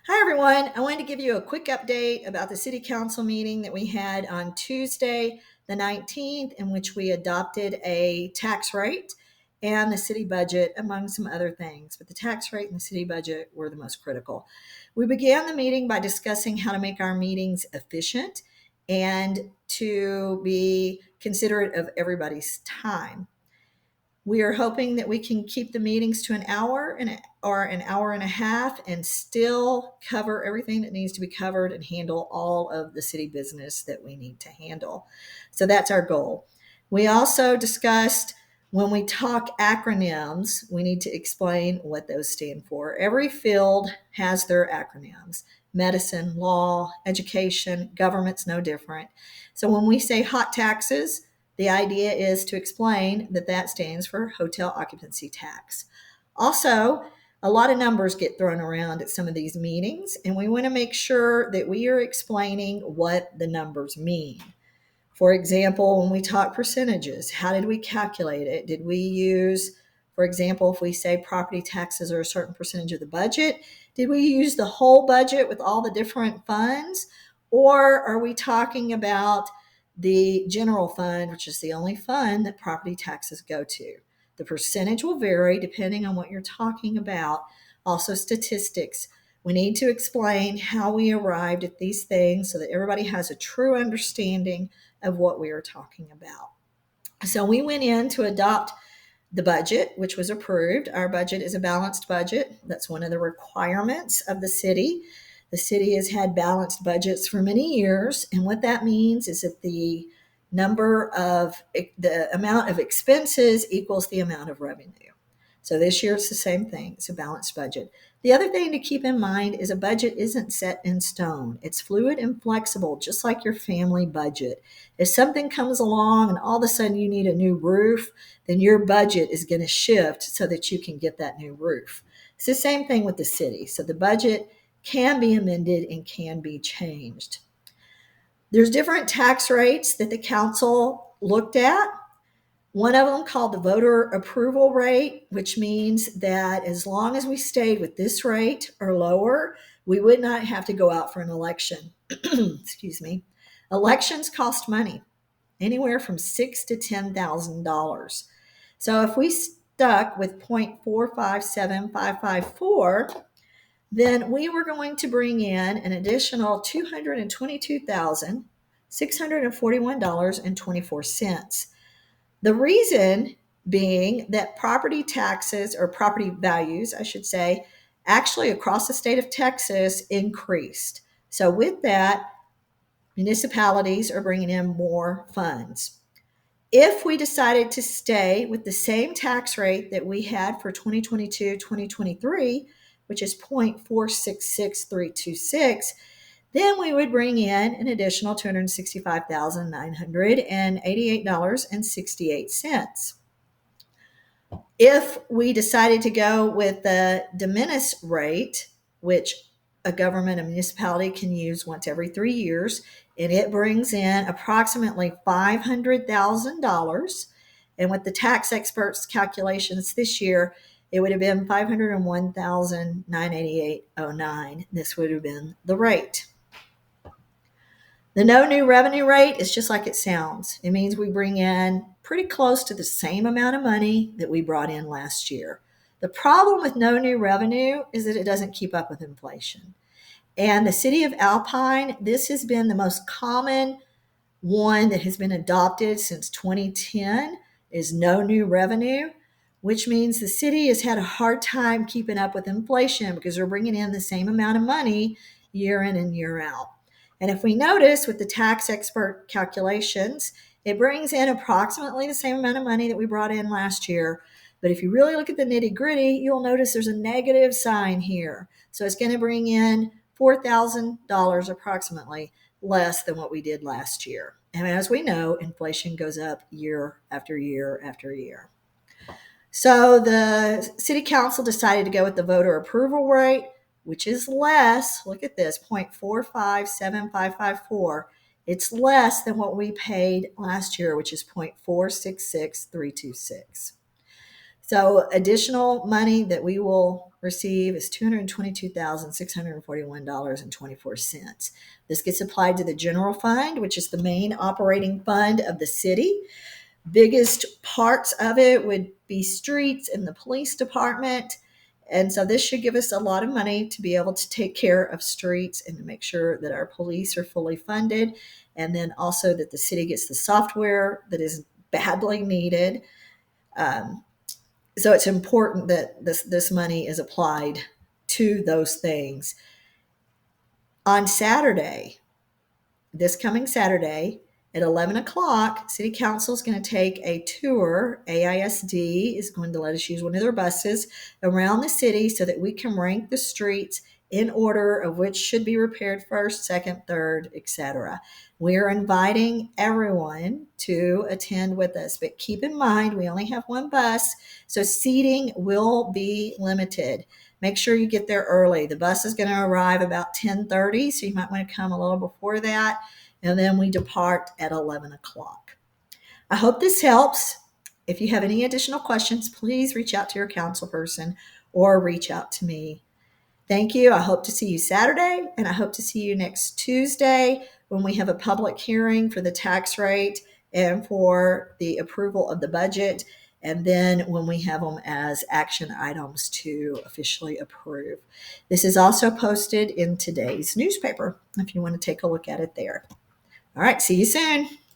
Hi, everyone. I wanted to give you a quick update about the City Council meeting that we had on Tuesday, the 19th, in which we adopted a tax rate and the city budget, among some other things. But the tax rate and the city budget were the most critical. We began the meeting by discussing how to make our meetings efficient and to be considerate of everybody's time. We are hoping that we can keep the meetings to an hour or an hour and a half and still cover everything that needs to be covered and handle all of the city business that we need to handle. So that's our goal. We also discussed when we talk acronyms, we need to explain what those stand for. Every field has their acronyms: medicine, law, education, government's no different. So when we say hot taxes, the idea is to explain that that stands for hotel occupancy tax. Also, a lot of numbers get thrown around at some of these meetings, and we want to make sure that we are explaining what the numbers mean. For example, when we talk percentages, how did we calculate it? Did we use, for example, if we say property taxes are a certain percentage of the budget, did we use the whole budget with all the different funds? Or are we talking about the general fund, which is the only fund that property taxes go to? The percentage will vary depending on what you're talking about. Also, statistics. We need to explain how we arrived at these things so that everybody has a true understanding of what we are talking about. So we went in to adopt the budget, which was approved. Our budget is a balanced budget. That's one of the requirements of the city. The city has had balanced budgets for many years, and what that means is that the amount of expenses equals the amount of revenue. So this year it's the same thing. It's a balanced budget. The other thing to keep in mind is a budget isn't set in stone. It's fluid and flexible, just like your family budget. If something comes along and all of a sudden you need a new roof, then your budget is going to shift so that you can get that new roof. It's the same thing with the city. So the budget can be amended and can be changed. There's different tax rates that the council looked at. One of them called the voter approval rate, which means that as long as we stayed with this rate or lower, we would not have to go out for an election. Excuse me. Elections cost money, anywhere from $6,000 to $10,000. So if we stuck with 0.457554, then we were going to bring in an additional $222,641.24. The reason being that property taxes, or property values, I should say, actually across the state of Texas increased. So with that, municipalities are bringing in more funds. If we decided to stay with the same tax rate that we had for 2022-2023, which is 0.466326, then we would bring in an additional $265,988.68. If we decided to go with the de minimis rate, which a government, a municipality can use once every 3 years, and it brings in approximately $500,000. And with the tax experts' calculations this year, it would have been $501,988.09. This would have been the rate. The no new revenue rate is just like it sounds. It means we bring in pretty close to the same amount of money that we brought in last year. The problem with no new revenue is that it doesn't keep up with inflation. And the city of Alpine, this has been the most common one that has been adopted since 2010, is no new revenue, which means the city has had a hard time keeping up with inflation because they're bringing in the same amount of money year in and year out. And if we notice with the tax expert calculations, it brings in approximately the same amount of money that we brought in last year. But if you really look at the nitty gritty, you'll notice there's a negative sign here. So it's going to bring in $4,000 approximately less than what we did last year. And as we know, inflation goes up year after year after year. So the city council decided to go with the voter approval rate, which is less. Look at this, 0.457554. It's less than what we paid last year, which is 0.466326. So additional money that we will receive is $222,641.24. This gets applied to the general fund, which is the main operating fund of the city. Biggest parts of it would be streets and the police department. And so this should give us a lot of money to be able to take care of streets and to make sure that our police are fully funded. And then also that the city gets the software that is badly needed. So it's important that this money is applied to those things. On Saturday, this coming Saturday at 11 o'clock, City Council is going to take a tour. AISD is going to let us use one of their buses around the city so that we can rank the streets in order of which should be repaired first, second, third, etc. We are inviting everyone to attend with us, but keep in mind we only have one bus, so seating will be limited. Make sure you get there early. The bus is going to arrive about 10:30, so you might want to come a little before that, and then we depart at 11 o'clock. I hope this helps. If you have any additional questions, please reach out to your council person or reach out to me. Thank you. I hope to see you Saturday, and I hope to see you next Tuesday when we have a public hearing for the tax rate and for the approval of the budget, and then when we have them as action items to officially approve. This is also posted in today's newspaper if you want to take a look at it there. All right, see you soon.